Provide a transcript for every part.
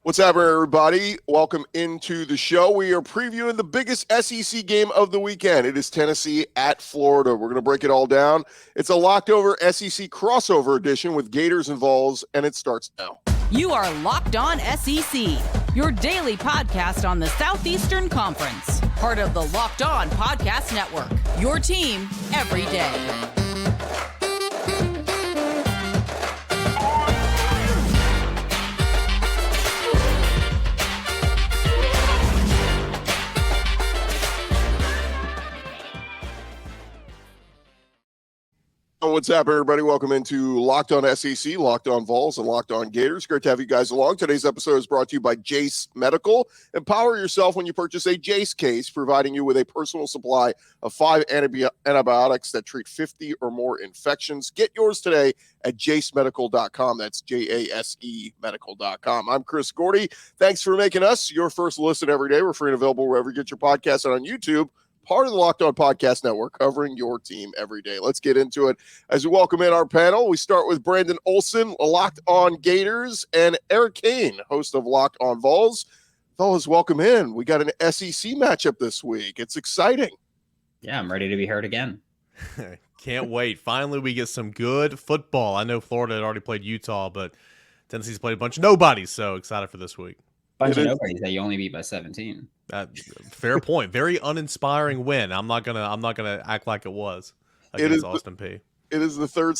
What's happening, everybody? Welcome into the show. We are previewing the biggest SEC game of the weekend. It is Tennessee at Florida. We're going to break it all down. It's a locked over SEC crossover edition with Gators and Vols, and it starts now. You are Locked On SEC, your daily podcast on the Southeastern Conference. Part of the Locked On Podcast Network, your team every day. What's up, everybody? Welcome into Locked On SEC, Locked On Vols, and Locked On Gators. Great to have you guys along. Today's episode is brought to you by Jace Medical. Empower yourself when you purchase a Jace case, providing you with a personal supply of 5 antibiotics that treat 50 or more infections. Get yours today at jacemedical.com. That's J-A-S-E medical.com. I'm Chris Gordy. Thanks for making us your first listen every day. We're free and available wherever you get your podcasts and on YouTube. Part of the Locked On Podcast Network, covering your team every day. Let's get into it as we welcome in our panel. We start with Brandon Olsen, Locked On Gators, and Eric Cain, host of Locked On Vols. Fellas, welcome in. We got an SEC matchup this week. It's exciting. Yeah, I'm ready to be heard again. Can't wait. Finally, we get some good football. I know Florida had already played Utah, but Tennessee's played a bunch of nobodies, so excited for this week. Bunch of nobodies that you only beat by 17. Fair point. Very uninspiring win. I'm not gonna act like it was against Austin Peay. It is the third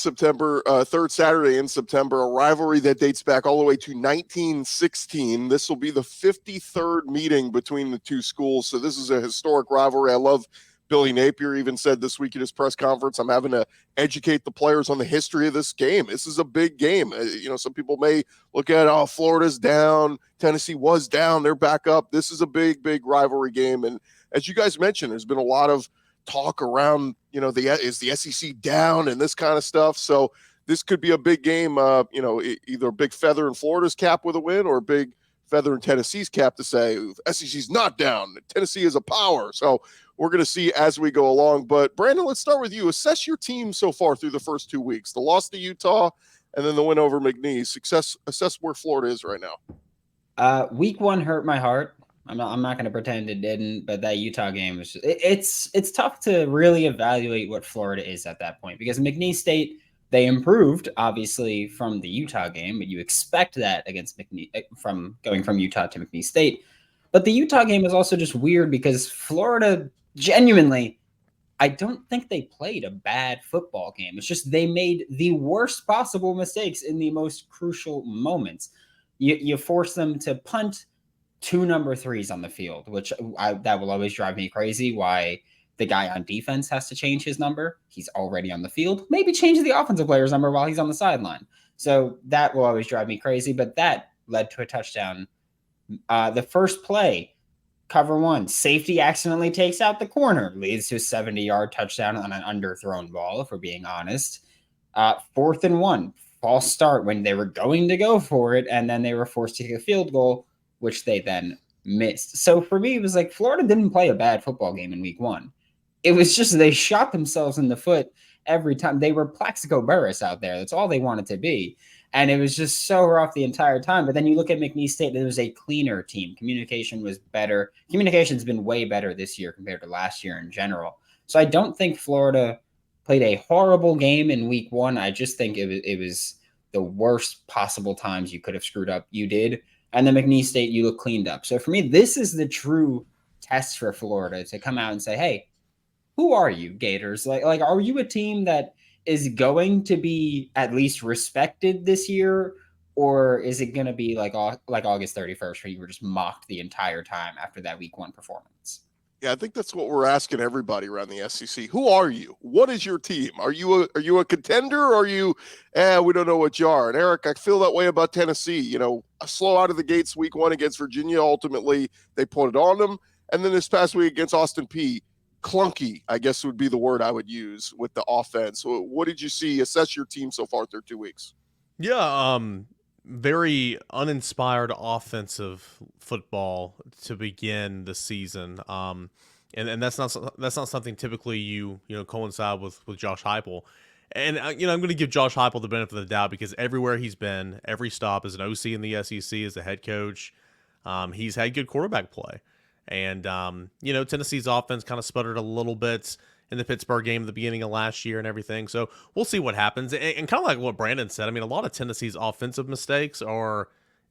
Saturday in September, a rivalry that dates back all the way to 1916. This will be the 53rd meeting between the two schools, so this is a historic rivalry. I love Billy Napier even said this week at his press conference, I'm having to educate the players on the history of this game. This is a big game. Some people may look at, Florida's down, Tennessee was down, they're back up. This is a big, big rivalry game. And as you guys mentioned, there's been a lot of talk around, is the SEC down and this kind of stuff. So this could be a big game, either a big feather in Florida's cap with a win or a big feather in Tennessee's cap to say SEC's not down. Tennessee is a power. So we're going to see as we go along. But Brandon, let's start with you. Assess your team so far through the first 2 weeks. The loss to Utah and then the win over McNeese. Assess where Florida is right now. Week 1 hurt my heart. I'm not going to pretend it didn't, but that Utah game was it's tough to really evaluate what Florida is at that point because McNeese State, they improved obviously from the Utah game, but you expect that against McNeese from going from Utah to McNeese State. But the Utah game is also just weird because Florida genuinely, I don't think they played a bad football game. It's just they made the worst possible mistakes in the most crucial moments. You force them to punt 2 number 3s on the field, which that will always drive me crazy. Why the guy on defense has to change his number. He's already on the field. Maybe change the offensive player's number while he's on the sideline. So that will always drive me crazy. But that led to a touchdown. The first play, cover 1, safety accidentally takes out the corner, leads to a 70-yard touchdown on an underthrown ball, if we're being honest. 4th and 1, false start when they were going to go for it, and then they were forced to kick a field goal, which they then missed. So for me, it was like Florida didn't play a bad football game in week 1. It was just they shot themselves in the foot every time. They were Plaxico Burress out there. That's all they wanted to be. And it was just so rough the entire time. But then you look at McNeese State, it was a cleaner team. Communication was better. Communication's been way better this year compared to last year in general. So I don't think Florida played a horrible game in week 1. I just think it was the worst possible times you could have screwed up. You did. And then McNeese State, you look cleaned up. So for me, this is the true test for Florida to come out and say, hey, who are you, Gators? Like, are you a team that is going to be at least respected this year? Or is it going to be like August 31st where you were just mocked the entire time after that week 1 performance? Yeah, I think that's what we're asking everybody around the SEC. Who are you? What is your team? Are you a contender or are you, we don't know what you are? And Eric, I feel that way about Tennessee. A slow out of the gates week 1 against Virginia. Ultimately, they put it on them. And then this past week against Austin Peay, clunky, I guess would be the word I would use with the offense. So what did you see? Assess your team so far through 2 weeks. Yeah, very uninspired offensive football to begin the season. And that's not something typically you coincide with Josh Heupel. And, I'm going to give Josh Heupel the benefit of the doubt because everywhere he's been, every stop as an OC in the SEC, as a head coach, he's had good quarterback play. And, Tennessee's offense kind of sputtered a little bit in the Pittsburgh game at the beginning of last year and everything. So we'll see what happens. And kind of like what Brandon said, I mean, a lot of Tennessee's offensive mistakes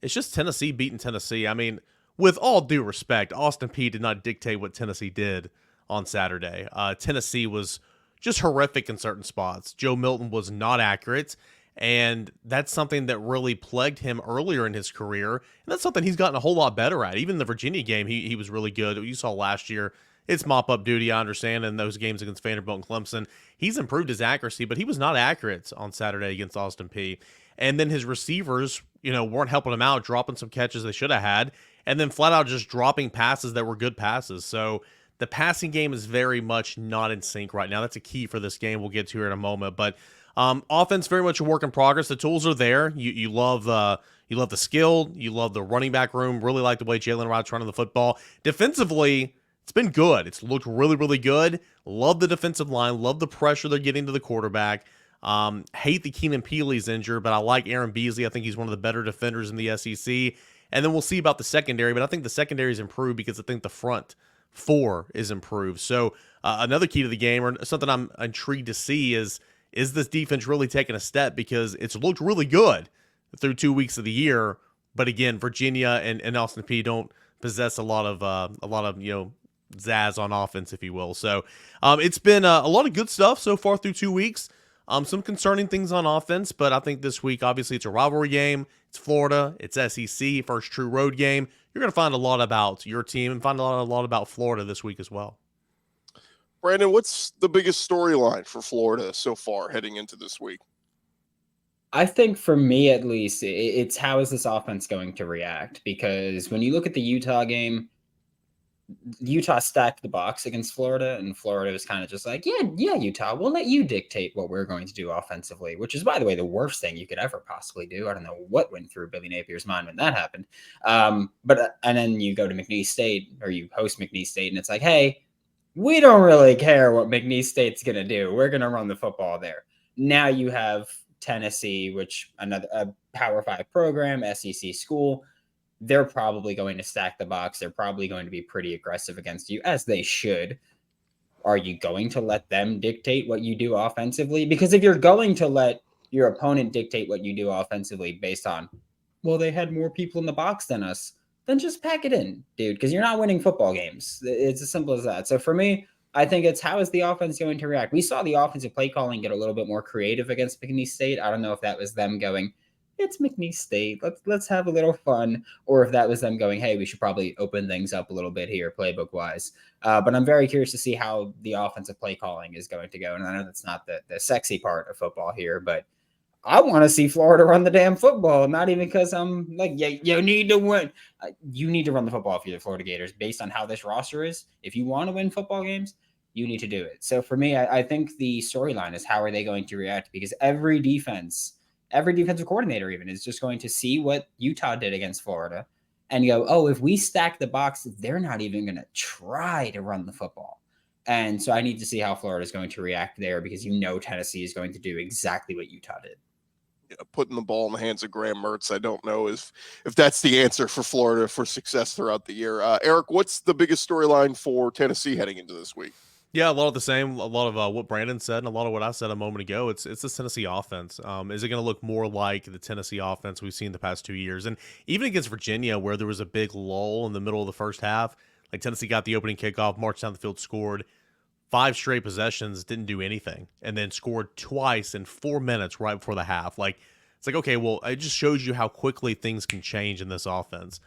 it's just Tennessee beating Tennessee. I mean, with all due respect, Austin Peay did not dictate what Tennessee did on Saturday. Tennessee was just horrific in certain spots. Joe Milton was not accurate, and that's something that really plagued him earlier in his career, and that's something he's gotten a whole lot better at. Even the Virginia game, he was really good. You saw last year, it's mop-up duty, I understand, in those games against Vanderbilt and Clemson. He's improved his accuracy, but he was not accurate on Saturday against Austin Peay. And then his receivers, weren't helping him out, dropping some catches they should have had, and then flat out just dropping passes that were good passes. So the passing game is very much not in sync right now. That's a key for this game. We'll get to here in a moment. But offense, very much a work in progress. The tools are there. You love the skill. You love the running back room. Really like the way Jalen Wright's running the football. Defensively, it's been good. It's looked really, really good. Love the defensive line. Love the pressure they're getting to the quarterback. Hate that Keenan Peely's injured, but I like Aaron Beasley. I think he's one of the better defenders in the SEC. And then we'll see about the secondary, but I think the secondary is improved because I think the front four is improved. So another key to the game, or something I'm intrigued to see, is this defense really taking a step, because it's looked really good through 2 weeks of the year. But again, Virginia and Austin Peay don't possess a lot of zazz on offense, if you will. So it's been a lot of good stuff so far through 2 weeks. Some concerning things on offense, but I think this week, obviously, it's a rivalry game. It's Florida. It's SEC, first true road game. You're going to find a lot about your team and find a lot about Florida this week as well. Brandon, what's the biggest storyline for Florida so far heading into this week? I think for me, at least, it's how is this offense going to react? Because when you look at the Utah game, Utah stacked the box against Florida, and Florida was kind of just like, yeah, Utah, we'll let you dictate what we're going to do offensively, which is, by the way, the worst thing you could ever possibly do. I don't know what went through Billy Napier's mind when that happened. And then you go to McNeese State, or you host McNeese State, and it's like, hey, we don't really care what McNeese State's going to do. We're going to run the football there. Now you have Tennessee, which a Power 5 program, SEC school. They're probably going to stack the box. They're probably going to be pretty aggressive against you, as they should. Are you going to let them dictate what you do offensively? Because if you're going to let your opponent dictate what you do offensively based on, well, they had more people in the box than us, then just pack it in, dude, because you're not winning football games. It's as simple as that. So for me, I think it's how is the offense going to react? We saw the offensive play calling get a little bit more creative against McNeese State. I don't know if that was them going, it's McNeese State, let's have a little fun, or if that was them going, hey, we should probably open things up a little bit here, playbook wise. But I'm very curious to see how the offensive play calling is going to go. And I know that's not the sexy part of football here, but I want to see Florida run the damn football, not even because I'm like, yeah, you need to win. You need to run the football if you're the Florida Gators, based on how this roster is. If you want to win football games, you need to do it. So for me, I think the storyline is how are they going to react, because every defensive coordinator even is just going to see what Utah did against Florida and go, oh, if we stack the box, they're not even going to try to run the football. And so I need to see how Florida is going to react there, because Tennessee is going to do exactly what Utah did. Putting the ball in the hands of Graham Mertz, I don't know if that's the answer for Florida for success throughout the year. Eric, what's the biggest storyline for Tennessee heading into this week? Yeah, a lot of the same. A lot of what Brandon said and a lot of what I said a moment ago. It's the Tennessee offense. Is it going to look more like the Tennessee offense we've seen the past 2 years? And even against Virginia, where there was a big lull in the middle of the first half, like Tennessee got the opening kickoff, marched down the field, scored 5 straight possessions, didn't do anything, and then scored twice in 4 minutes right before the half. Like, it's like, okay, well, it just shows you how quickly things can change in this offense.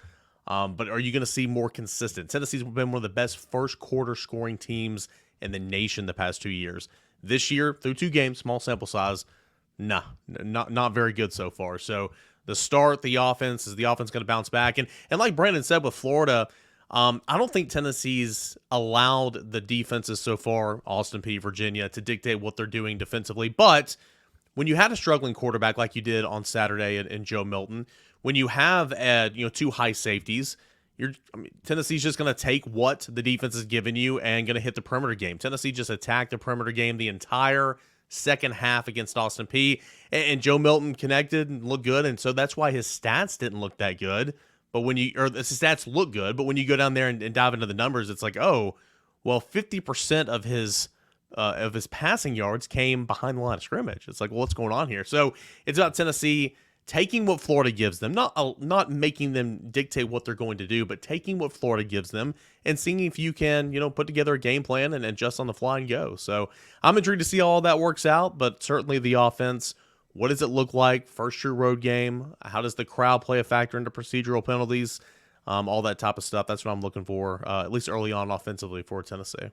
But are you going to see more consistent? Tennessee's been one of the best first quarter scoring teams in the nation the past 2 years. This year, through 2 games, small sample size, not very good so far. So the start, the offense going to bounce back? And like Brandon said with Florida, I don't think Tennessee's allowed the defenses so far, Austin Peay, Virginia, to dictate what they're doing defensively. But when you had a struggling quarterback like you did on Saturday in Joe Milton, when you have 2 high safeties, Tennessee's just going to take what the defense is giving you and going to hit the perimeter game. Tennessee just attacked the perimeter game the entire second half against Austin Peay. And Joe Milton connected and looked good, and so that's why his stats didn't look that good. But when the stats look good, but when you go down there and dive into the numbers, it's like, oh, well, 50% of his passing yards came behind the line of scrimmage. It's like, well, what's going on here? So it's about Tennessee taking what Florida gives them, not making them dictate what they're going to do, but taking what Florida gives them and seeing if you can, put together a game plan and adjust on the fly and go. So I'm intrigued to see how all that works out, but certainly the offense, what does it look like? First true road game. How does the crowd play a factor into procedural penalties? All that type of stuff. That's what I'm looking for, at least early on offensively for Tennessee.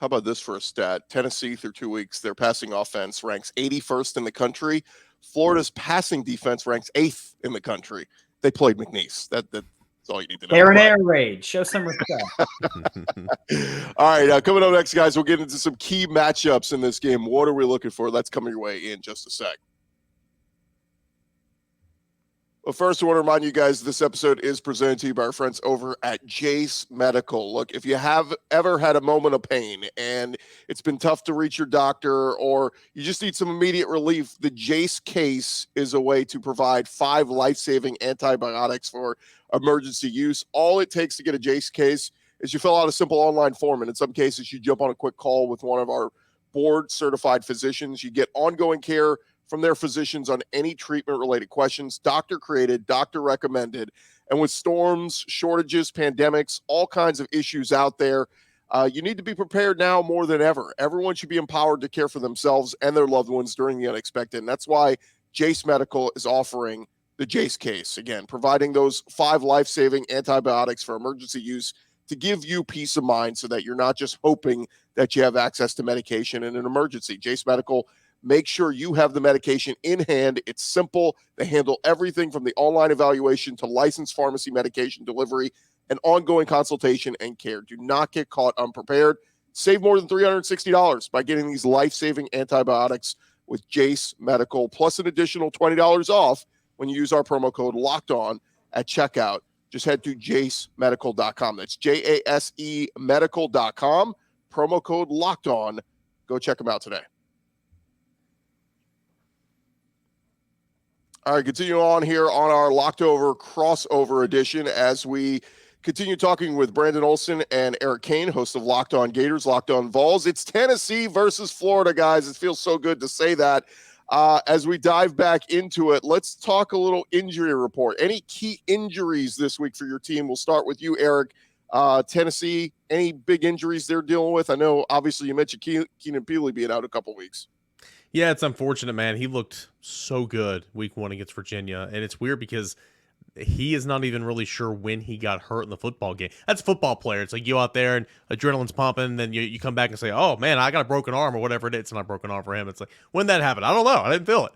How about this for a stat? Tennessee, through 2 weeks, their passing offense ranks 81st in the country. Florida's passing defense ranks 8th in the country. They played McNeese. That's all you need to know. They're an air raid. Show some respect. All right, coming up next, guys, we'll get into some key matchups in this game. What are we looking for? That's coming your way in just a sec. Well, first, I want to remind you guys this episode is presented to you by our friends over at Jace Medical. Look, if you have ever had a moment of pain and it's been tough to reach your doctor or you just need some immediate relief, the Jace case is a way to provide 5 life-saving antibiotics for emergency use. All it takes to get a Jace case is you fill out a simple online form, and in some cases, you jump on a quick call with one of our board-certified physicians. You get ongoing care from their physicians on any treatment-related questions, doctor-created, doctor-recommended. And with storms, shortages, pandemics, all kinds of issues out there, you need to be prepared now more than ever. Everyone should be empowered to care for themselves and their loved ones during the unexpected. And that's why Jace Medical is offering the Jace case, again, providing those 5 life-saving antibiotics for emergency use to give you peace of mind so that you're not just hoping that you have access to medication in an emergency. Jace Medical, make sure you have the medication in hand. It's simple. They handle everything from the online evaluation to licensed pharmacy medication delivery and ongoing consultation and care. Do not get caught unprepared. Save more than $360 by getting these life-saving antibiotics with Jace Medical, plus an additional $20 off when you use our promo code LOCKEDON at checkout. Just head to jacemedical.com. That's JASE medical.com. Promo code LOCKEDON. Go check them out today. All right, continue on here on our Locked Over crossover edition as we continue talking with Brandon Olsen and Eric Cain, hosts of Locked On Gators, Locked On Vols. It's Tennessee versus Florida, guys. It feels so good to say that. As we dive back into it, let's talk a little injury report. Any key injuries this week for your team? We'll start with you, Eric. Tennessee, any big injuries they're dealing with? I know, obviously, you mentioned Keenan Pili being out a couple weeks. Yeah, it's unfortunate, man. He looked so good week 1 against Virginia, and it's weird because he is not even really sure when he got hurt in the football game. That's a football player. It's like you out there and adrenaline's pumping, and then you come back and say, oh, man, I got a broken arm or whatever it is. It's not a broken arm for him. It's like, when did that happen? I don't know. I didn't feel it.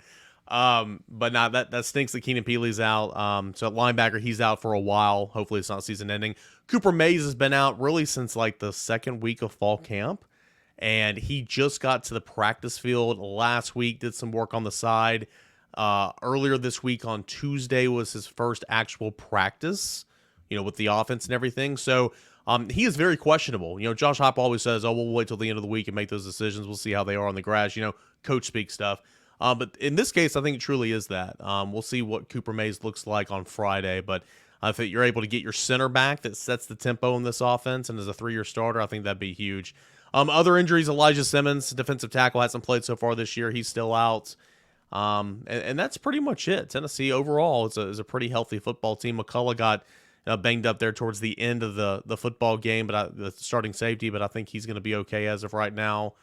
But now that stinks that Keenan Pili's out. So at linebacker, he's out for a while. Hopefully it's not season ending. Cooper Mays has been out really since like the second week of fall camp. And he just got to the practice field last week, did some work on the side. Earlier this week on Tuesday was his first actual practice, with the offense and everything. So he is very questionable. Josh Heupel always says, oh, we'll wait till the end of the week and make those decisions. We'll see how they are on the grass, coach speak stuff. But in this case, I think it truly is that. We'll see what Cooper Mays looks like on Friday. But if you're able to get your center back that sets the tempo in this offense and is a 3-year starter, I think that'd be huge. Other injuries, Elijah Simmons, defensive tackle, hasn't played so far this year. He's still out. And that's pretty much it. Tennessee overall is a pretty healthy football team. McCullough got banged up there towards the end of the football game, but the starting safety, but I think he's going to be okay as of right now.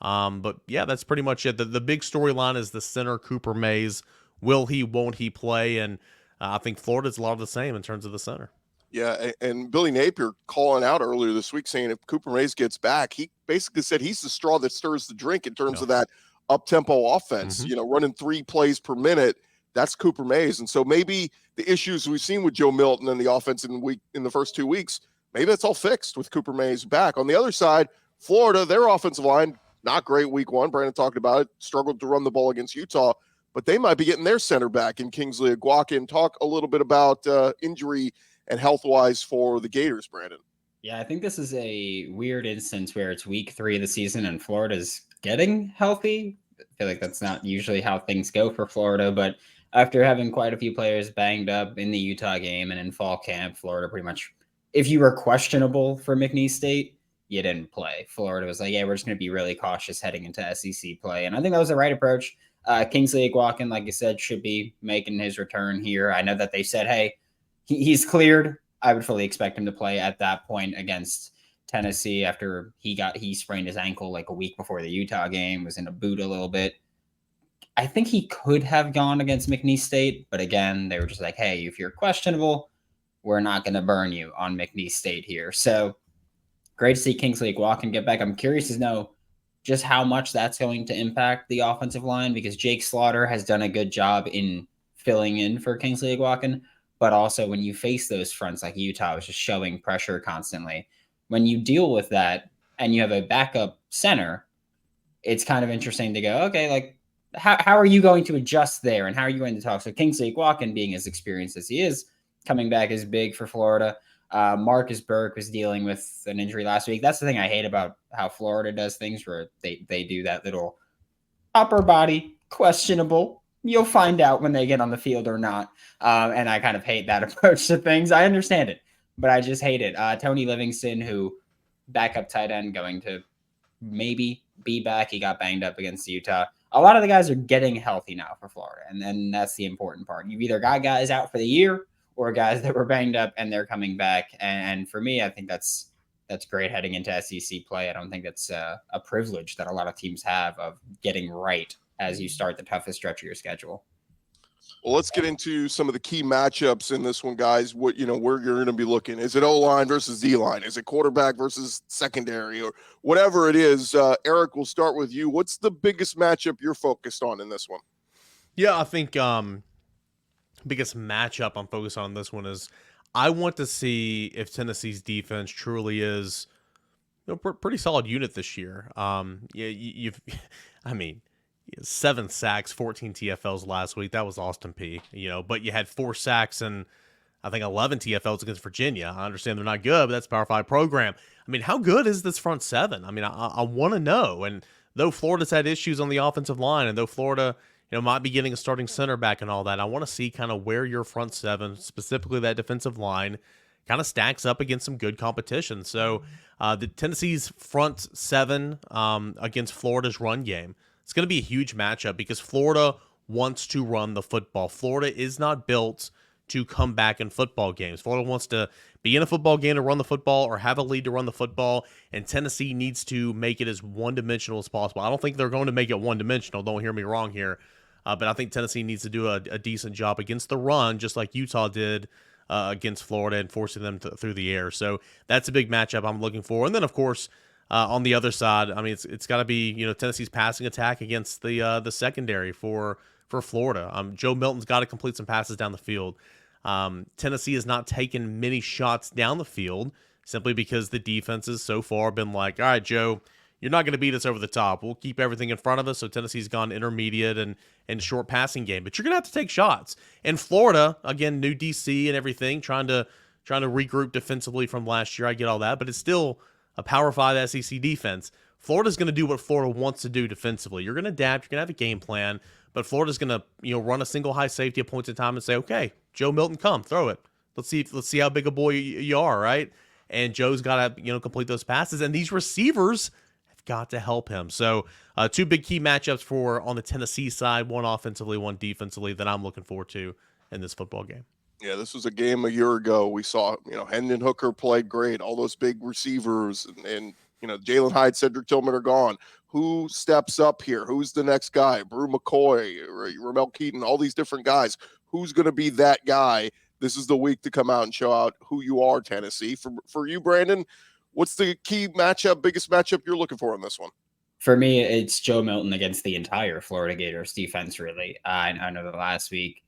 But yeah, that's pretty much it. The big storyline is the center, Cooper Mays. Will he, won't he play? And I think Florida's a lot of the same in terms of the center. Yeah, and Billy Napier calling out earlier this week saying if Cooper Mays gets back, he basically said he's the straw that stirs the drink in terms of that up-tempo offense, running 3 plays per minute. That's Cooper Mays. And so maybe the issues we've seen with Joe Milton and the offense in the first 2 weeks, maybe that's all fixed with Cooper Mays back. On the other side, Florida, their offensive line, not great week 1. Brandon talked about it, struggled to run the ball against Utah, but they might be getting their center back in Kingsley Aguakin. Talk a little bit about injury and health-wise for the Gators, Brandon. Yeah, I think this is a weird instance where it's week 3 of the season and Florida's getting healthy. I feel like that's not usually how things go for Florida, but after having quite a few players banged up in the Utah game and in fall camp, Florida pretty much, if you were questionable for McNeese State, you didn't play. Florida was like, yeah, we're just going to be really cautious heading into SEC play. And I think that was the right approach. Kingsley Eguakin, like I said, should be making his return here. I know that they said, hey, he's cleared. I would fully expect him to play at that point against Tennessee after he sprained his ankle like a week before the Utah game, was in a boot a little bit. I think he could have gone against McNeese State, but again, they were just like, hey, if you're questionable, we're not going to burn you on McNeese State here. So great to see Kingsley Eguakin get back. I'm curious to know just how much that's going to impact the offensive line, because Jake Slaughter has done a good job in filling in for Kingsley Eguakin, but also when you face those fronts like Utah, was just showing pressure constantly. When you deal with that and you have a backup center, it's kind of interesting to go, okay, like, how are you going to adjust there, and how are you going to talk? So Kingsley Eguakin, being as experienced as he is, coming back is big for Florida. Marcus Burke was dealing with an injury last week. That's the thing I hate about how Florida does things, where they do that little upper body questionable. You'll find out when they get on the field or not. And I kind of hate that approach to things. I understand it, but I just hate it. Tony Livingston, who backup tight end, going to maybe be back. He got banged up against Utah. A lot of the guys are getting healthy now for Florida, and then that's the important part. You've either got guys out for the year or guys that were banged up and they're coming back. And for me, I think that's great heading into SEC play. I don't think that's a privilege that a lot of teams have, of getting right as you start the toughest stretch of your schedule. Well, let's get into some of the key matchups in this one, guys. Where you're going to be looking. Is it O-line versus D-line? Is it quarterback versus secondary, or whatever it is? Eric, we'll start with you. What's the biggest matchup you're focused on in this one? Yeah, I think biggest matchup I'm focused on this one is I want to see if Tennessee's defense truly is pretty solid unit this year. You've 7 sacks, 14 TFLs last week. That was Austin P. But you had 4 sacks and I think 11 TFLs against Virginia. I understand they're not good, but that's a Power 5 program. I mean, how good is this front seven? I mean, I want to know. And though Florida's had issues on the offensive line, and though Florida might be getting a starting center back and all that, I want to see kind of where your front seven, specifically that defensive line, kind of stacks up against some good competition. So the Tennessee's front seven against Florida's run game, it's going to be a huge matchup because Florida wants to run the football. Florida is not built to come back in football games. Florida wants to be in a football game to run the football or have a lead to run the football, and Tennessee needs to make it as one-dimensional as possible. I don't think they're going to make it one-dimensional. Don't hear me wrong here. But I think Tennessee needs to do a decent job against the run, just like Utah did against Florida, and forcing them through the air. So that's a big matchup I'm looking for. And then, of course, on the other side, I mean, it's got to be Tennessee's passing attack against the secondary for Florida. Joe Milton's got to complete some passes down the field. Tennessee has not taken many shots down the field simply because the defense has so far been like, all right, Joe, you're not going to beat us over the top. We'll keep everything in front of us. So Tennessee's gone intermediate and short passing game, but you're going to have to take shots. And Florida, again, new DC and everything, trying to regroup defensively from last year. I get all that, but it's still a Power 5 SEC defense. Florida's going to do what Florida wants to do defensively. You're going to adapt. You're going to have a game plan, but Florida's going to run a single high safety at points in time and say, okay, Joe Milton, come throw it. Let's see how big a boy you are, right? And Joe's got to complete those passes, and these receivers have got to help him. So two big key matchups on the Tennessee side, one offensively, one defensively, that I'm looking forward to in this football game. Yeah, this was a game a year ago. We saw, Hendon Hooker played great. All those big receivers and Jalen Hyde, Cedric Tillman are gone. Who steps up here? Who's the next guy? Brew McCoy, Ramel Keaton, all these different guys. Who's going to be that guy? This is the week to come out and show out who you are, Tennessee. For you, Brandon, what's the key matchup, biggest matchup you're looking for in this one? For me, it's Joe Milton against the entire Florida Gators defense, really. I know that last week,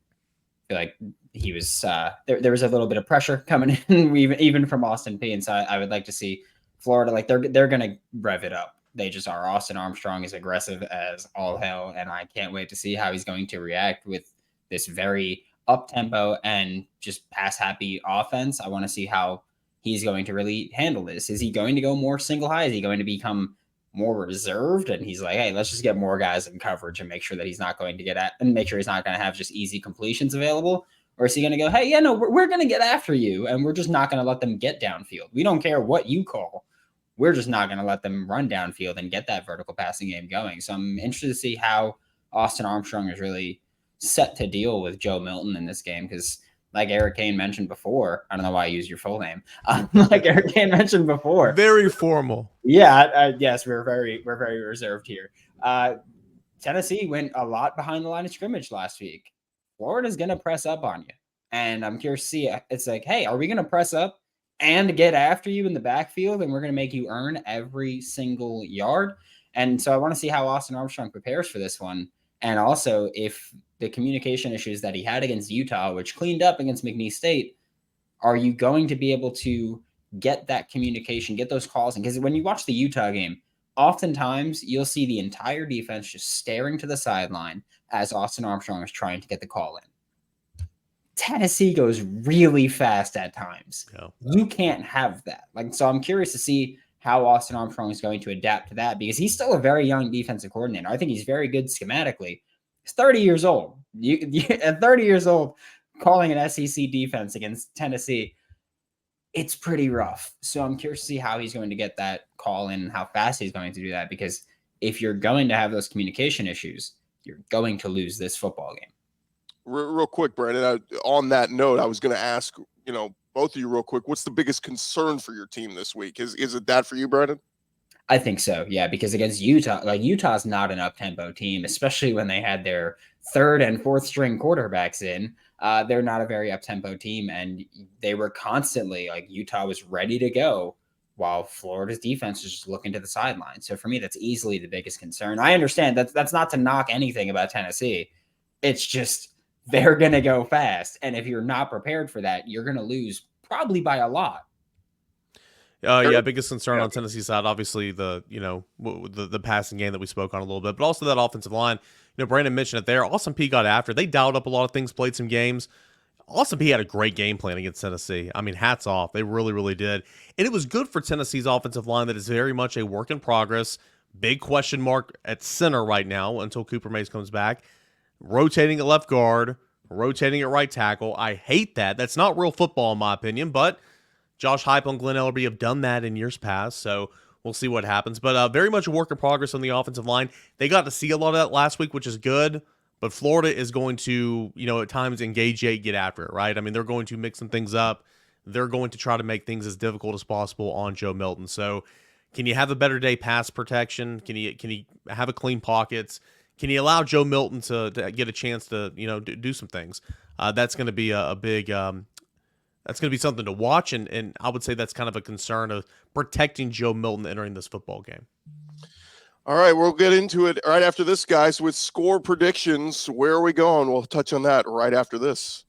I feel like he was there was a little bit of pressure coming in, even from Austin P. And so I would like to see Florida, like they're going to rev it up. They just are. Austin Armstrong is aggressive as all hell, and I can't wait to see how he's going to react with this very up-tempo and just pass-happy offense. I want to see how he's going to really handle this. Is he going to go more single high? Is he going to become more reserved, and he's like, hey, let's just get more guys in coverage and make sure that he's not going to get at and make sure he's not going to have just easy completions available? Or is he going to go, hey, yeah, no, we're going to get after you, and we're just not going to let them get downfield. We don't care what you call. We're just not going to let them run downfield and get that vertical passing game going. So I'm interested to see how Austin Armstrong is really set to deal with Joe Milton in this game, because like Eric Cain mentioned before, I don't know why I use your full name. Like Eric Cain mentioned before, very formal. Yeah, yes, we're very reserved here. Tennessee went a lot behind the line of scrimmage last week. Florida's going to press up on you, and I'm curious to see. It's like, hey, are we going to press up and get after you in the backfield, and we're going to make you earn every single yard? And so I want to see how Austin Armstrong prepares for this one, and also if the communication issues that he had against Utah, which cleaned up against McNeese State, are you going to be able to get that communication, get those calls? And because when you watch the Utah game, oftentimes you'll see the entire defense just staring to the sideline as Austin Armstrong is trying to get the call in. Tennessee goes really fast at times. Yeah. You can't have that. So I'm curious to see how Austin Armstrong is going to adapt to that, because he's still a very young defensive coordinator. I think he's very good schematically. He's 30 years old. At 30 years old, calling an SEC defense against Tennessee, it's pretty rough. So I'm curious to see how he's going to get that call in and how fast he's going to do that, because if you're going to have those communication issues, you're going to lose this football game. Real quick, Brandon, on that note, I was going to ask, both of you real quick, what's the biggest concern for your team this week? Is it that for you, Brandon? I think so, yeah, because against Utah, Utah's not an up-tempo team, especially when they had their third and fourth string quarterbacks in. They're not a very up-tempo team, and they were constantly, Utah was ready to go while Florida's defense was just looking to the sideline. So for me, that's easily the biggest concern. I understand that's not to knock anything about Tennessee. It's just they're going to go fast, and if you're not prepared for that, you're going to lose probably by a lot. Biggest concern on Tennessee's side, obviously the passing game that we spoke on a little bit, but also that offensive line. Brandon mentioned it there. Austin Peay got after. They dialed up a lot of things, played some games. Austin Peay had a great game plan against Tennessee. I mean, hats off. They really, really did. And it was good for Tennessee's offensive line that is very much a work in progress. Big question mark at center right now until Cooper Mays comes back. Rotating at left guard, rotating at right tackle. I hate that. That's not real football in my opinion, but Josh Heupel and Glenn Ellerby have done that in years past, so we'll see what happens. But very much a work in progress on the offensive line. They got to see a lot of that last week, which is good, but Florida is going to, at times engage Jake, get after it, right? I mean, they're going to mix some things up. They're going to try to make things as difficult as possible on Joe Milton. So can you have a better day pass protection? Can you have a clean pockets? Can you allow Joe Milton to get a chance to, do some things? That's going to be a big that's going to be something to watch, and I would say that's kind of a concern of protecting Joe Milton entering this football game. All right, we'll get into it right after this, guys, with score predictions. Where are we going? We'll touch on that right after this.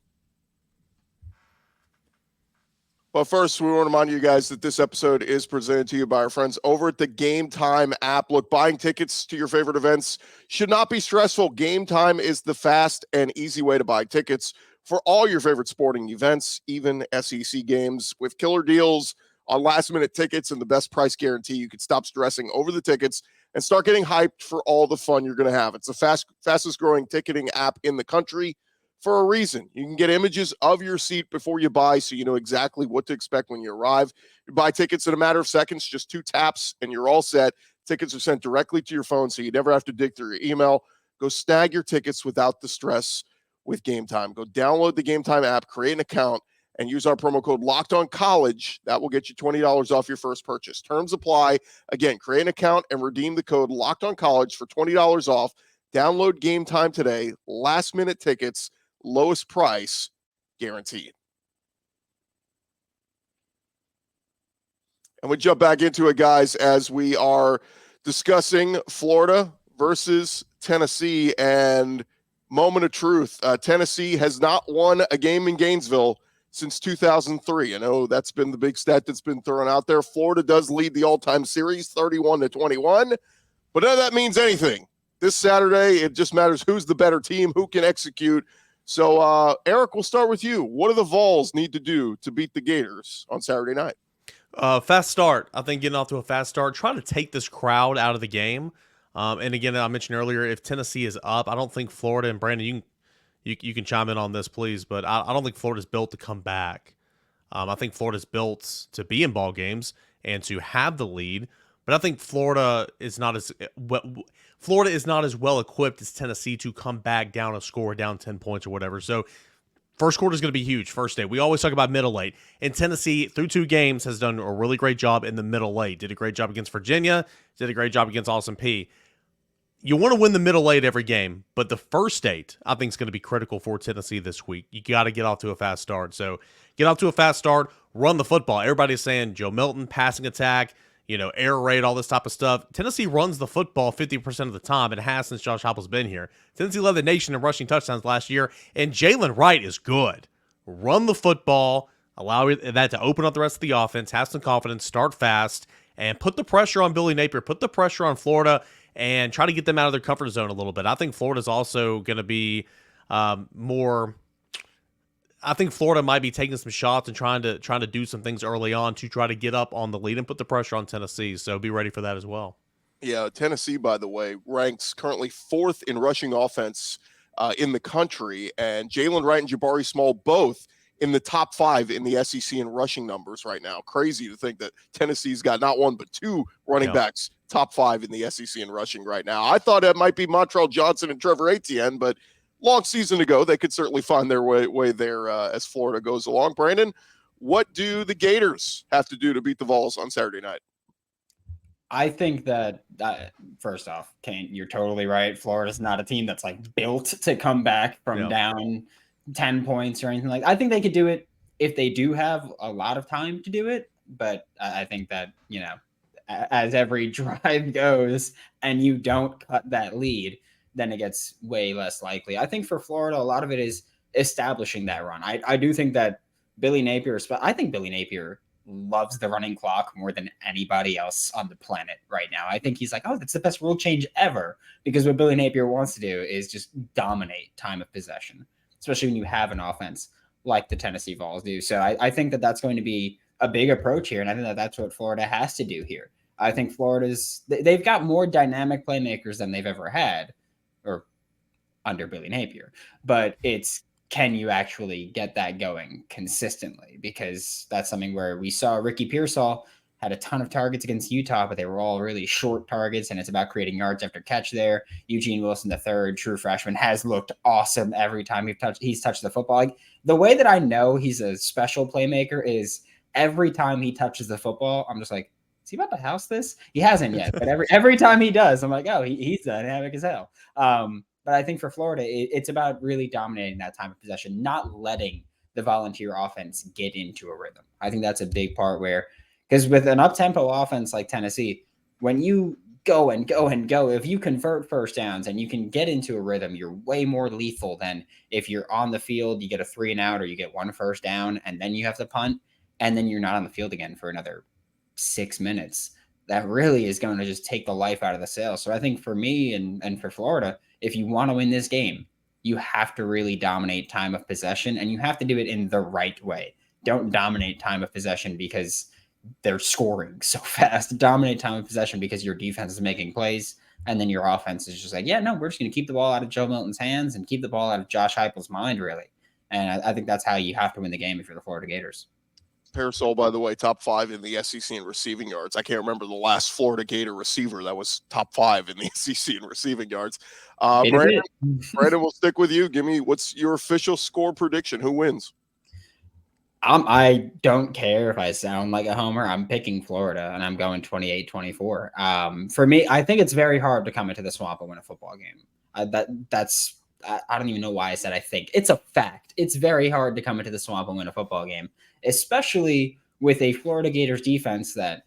But first, we want to remind you guys that this episode is presented to you by our friends over at the Game Time app. Look, buying tickets to your favorite events should not be stressful. Game Time is the fast and easy way to buy tickets for all your favorite sporting events, even SEC games. With killer deals on last-minute tickets and the best price guarantee, you can stop stressing over the tickets and start getting hyped for all the fun you're going to have. It's the fastest-growing ticketing app in the country for a reason. You can get images of your seat before you buy, so you know exactly what to expect when you arrive. You buy tickets in a matter of seconds, just 2 taps, and you're all set. Tickets are sent directly to your phone, so you never have to dig through your email. Go snag your tickets without the stress with Game Time. Go download the Game Time app, create an account, and use our promo code LOCKEDONCollege. That will get you $20 off your first purchase. Terms apply. Again, create an account and redeem the code LOCKEDONCollege for $20 off. Download Game Time today. Last-minute tickets, lowest price, guaranteed. And we jump back into it, guys, as we are discussing Florida versus Tennessee. And moment of truth, Tennessee has not won a game in Gainesville since 2003. I know that's been the big stat that's been thrown out there. Florida does lead the all-time series 31-21, but none of that means anything. This Saturday, it just matters who's the better team, who can execute. So, Eric, we'll start with you. What do the Vols need to do to beat the Gators on Saturday night? Fast start. I think getting off to a fast start, trying to take this crowd out of the game. And again, I mentioned earlier, if Tennessee is up, I don't think Florida, and Brandon, you can chime in on this, please, but I don't think Florida's built to come back. I think Florida's built to be in ball games and to have the lead, but I think Florida is not as well equipped as Tennessee to come back down a score, down 10 points or whatever. So first quarter is going to be huge. First day. We always talk about middle late. And Tennessee, through 2 games, has done a really great job in the middle late. Did a great job against Virginia. Did a great job against Olsen P. You want to win the middle late every game, but the first 8, I think, is going to be critical for Tennessee this week. You got to get off to a fast start. So get off to a fast start, run the football. Everybody's saying Joe Milton, passing attack, air raid, all this type of stuff. Tennessee runs the football 50% of the time, and has since Josh Heupel's been here. Tennessee led the nation in rushing touchdowns last year, and Jalen Wright is good. Run the football, allow that to open up the rest of the offense, have some confidence, start fast, and put the pressure on Billy Napier, put the pressure on Florida, and try to get them out of their comfort zone a little bit. I think Florida's also going to be more. I think Florida might be taking some shots and trying to do some things early on to try to get up on the lead and put the pressure on Tennessee. So be ready for that as well. Yeah, Tennessee, by the way, ranks currently 4th in rushing offense in the country, and Jalen Wright and Jabari Small both in the top 5 in the SEC in rushing numbers right now. Crazy to think that Tennessee's got not 1 but 2 running backs top 5 in the SEC in rushing right now. I thought it might be Montrell Johnson and Trevor Etienne, but long season to go. They could certainly find their way there as Florida goes along. Brandon, what do the Gators have to do to beat the Vols on Saturday night? I think that first off, Cain, you're totally right. Florida's not a team that's like built to come back from down 10 points or anything like that. I think they could do it if they do have a lot of time to do it. But I think that, as every drive goes and you don't cut that lead, then it gets way less likely. I think for Florida, a lot of it is establishing that run. I do think that Billy Napier loves the running clock more than anybody else on the planet right now. I think he's like, oh, that's the best rule change ever, because what Billy Napier wants to do is just dominate time of possession, especially when you have an offense like the Tennessee Vols do. So I think that that's going to be a big approach here, and I think that that's what Florida has to do here. I think they've got more dynamic playmakers than they've ever had, or under Billy Napier, but it's, can you actually get that going consistently? Because that's something where we saw Ricky Pearsall had a ton of targets against Utah, but they were all really short targets, and it's about creating yards after catch there. Eugene Wilson, the third true freshman, has looked awesome every time he's touched the football. Like, the way that I know he's a special playmaker is every time he touches the football, I'm just like, is he about to house this? He hasn't yet, but every time he does, I'm like, oh, he's dynamic as hell. But I think for Florida, it's about really dominating that time of possession, not letting the Volunteer offense get into a rhythm. I think that's a big part where, because with an up-tempo offense like Tennessee, when you go and go and go, if you convert first downs and you can get into a rhythm, you're way more lethal than if you're on the field, you get a 3-and-out, or you get 1 first down, and then you have to punt, and then you're not on the field again for another 6 minutes. That really is going to just take the life out of the sail. So I think for me and for Florida, if you want to win this game, you have to really dominate time of possession, and you have to do it in the right way. Don't dominate time of possession because they're scoring so fast. Dominate time of possession because your defense is making plays, and then your offense is just like, yeah, no, we're just going to keep the ball out of Joe Milton's hands and keep the ball out of Josh Heupel's mind, really. And I think that's how you have to win the game if you're the Florida Gators. Pearsall, by the way, top 5 in the SEC in receiving yards. I can't remember the last Florida Gator receiver that was top 5 in the SEC in receiving yards. Brandon, we'll stick with you. Give me, what's your official score prediction? Who wins? I don't care if I sound like a homer. I'm picking Florida, and I'm going 28-24. For me, I think it's very hard to come into the Swamp and win a football game. I don't even know why I said I think. It's a fact. It's very hard to come into the Swamp and win a football game, especially with a Florida Gators defense that,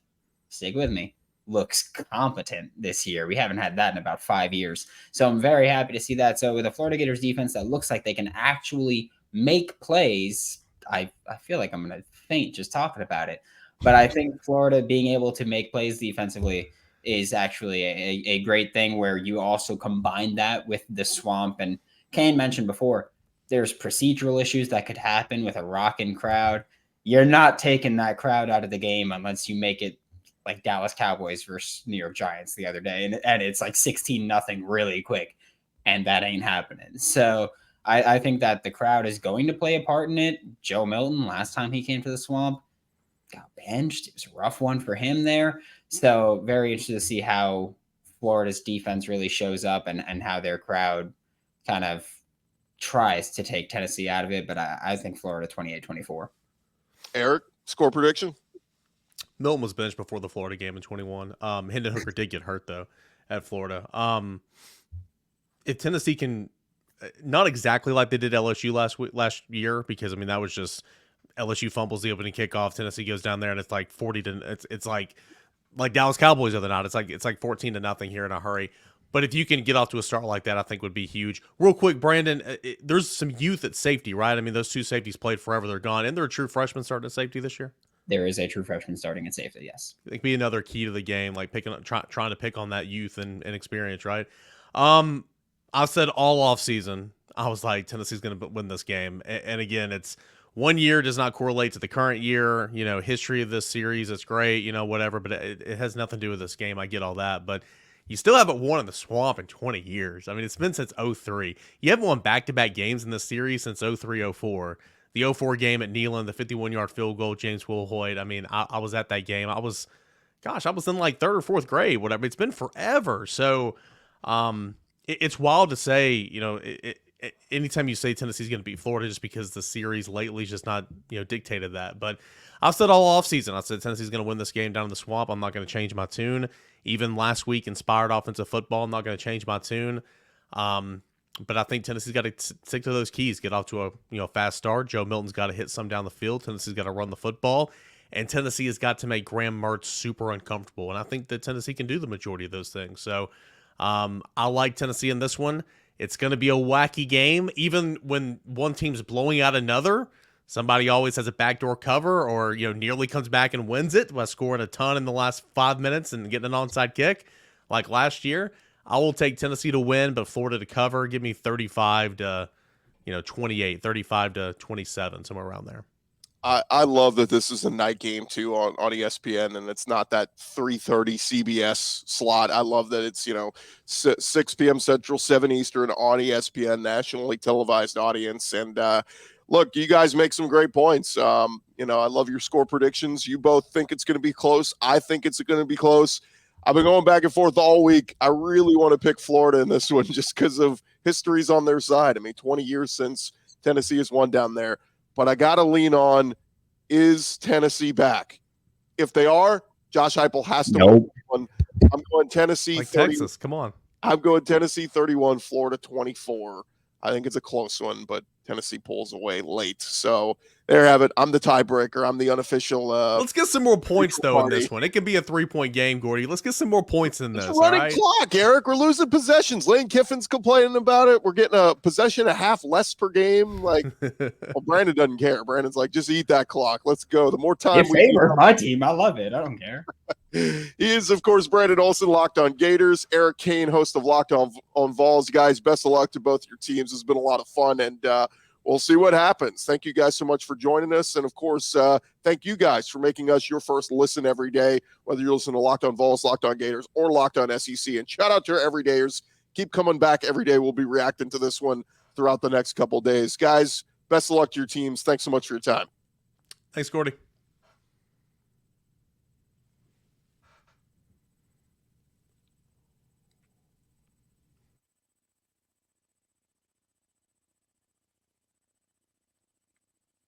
stick with me, looks competent this year. We haven't had that in about 5 years. So I'm very happy to see that. So with a Florida Gators defense that looks like they can actually make plays, I feel like I'm going to faint just talking about it. But I think Florida being able to make plays defensively is actually a great thing, where you also combine that with the Swamp. And Cain mentioned before, there's procedural issues that could happen with a rocking crowd. you're not taking that crowd out of the game unless you make it like Dallas Cowboys versus New York Giants the other day. And it's like 16-0 really quick. And that ain't happening. So I think that the crowd is going to play a part in it. Joe Milton, last time he came to the Swamp, got benched. It was a rough one for him there. So very interested to see how Florida's defense really shows up and how their crowd kind of tries to take Tennessee out of it. But I think Florida 28-24. Eric, score prediction? Milton was benched before the Florida game in 21. Hendon Hooker did get hurt, though, at Florida. If Tennessee can, not exactly like they did LSU last year, because, I mean, that was just LSU fumbles the opening kickoff. Tennessee goes down there, and it's like 40 to – it's like Dallas Cowboys the other night. It's like 14-0 here in a hurry. But if you can get off to a start like that, I think would be huge. Real quick, Brandon, there's some youth at safety, right? I mean, those two safeties played forever. They're gone. Isn't there a true freshman starting at safety this year? There is a true freshman starting at safety, yes. It could be another key to the game, like trying to pick on that youth and experience, right? I said all off season, I was like, Tennessee's going to win this game. And again, it's 1 year does not correlate to the current year. You know, history of this series, it's great, you know, whatever, but it has nothing to do with this game. I get all that, but you still haven't won in the Swamp in 20 years. I mean, it's been since 03. You haven't won back-to-back games in this series since 03-04. The 04 game at Neyland, the 51-yard field goal, James Wilhoit. I mean, I was at that game. I was in like third or fourth grade, whatever. It's been forever. So it's wild to say, you know, anytime you say Tennessee's going to beat Florida just because the series lately is just not, you know, dictated that. But I've said all offseason, I said Tennessee's going to win this game down in the Swamp. I'm not going to change my tune. Even last week, inspired offensive football, I'm not going to change my tune. But I think Tennessee's got to stick to those keys, get off to a fast start. Joe Milton's got to hit some down the field. Tennessee's got to run the football. And Tennessee has got to make Graham Mertz super uncomfortable. And I think that Tennessee can do the majority of those things. So I like Tennessee in this one. It's going to be a wacky game. Even when one team's blowing out another, somebody always has a backdoor cover or, you know, nearly comes back and wins it by scoring a ton in the last 5 minutes and getting an onside kick like last year. I will take Tennessee to win, but Florida to cover. Give me 35 to 28, 35 to 27, somewhere around there. I love that this is a night game too on ESPN, and it's not that 3:30 CBS slot. I love that it's 6 p.m. Central, 7 Eastern on ESPN, nationally televised audience. And look, you guys make some great points. I love your score predictions. You both think it's going to be close. I think it's going to be close. I've been going back and forth all week. I really want to pick Florida in this one just because of history's on their side. I mean, 20 years since Tennessee has won down there. But I got to lean on, is Tennessee back? If they are, Josh Heupel has to win. I'm going Tennessee. Like 30, Texas, come on. I'm going Tennessee 31, Florida 24. I think it's a close one, but Tennessee pulls away late. So there you have it. I'm the tiebreaker. I'm the unofficial. Let's get some more points, though, in this one. It could be a 3-point game, Gordy. Let's get some more points in this. It's a running clock, Eric. We're losing possessions. Lane Kiffin's complaining about it. We're getting a possession a half less per game. Like, well, Brandon doesn't care. Brandon's like, just eat that clock. Let's go. The more time we favor my team, I love it. I don't care. He is, of course, Brandon Olsen, Locked On Gators. Eric Cain, host of Locked On Vols. Guys, best of luck to both your teams. It's been a lot of fun, and we'll see what happens. Thank you guys so much for joining us. And, of course, thank you guys for making us your first listen every day, whether you listen to Locked On Vols, Locked On Gators, or Locked On SEC. And shout out to our everydayers. Keep coming back every day. We'll be reacting to this one throughout the next couple of days. Guys, best of luck to your teams. Thanks so much for your time. Thanks, Gordy.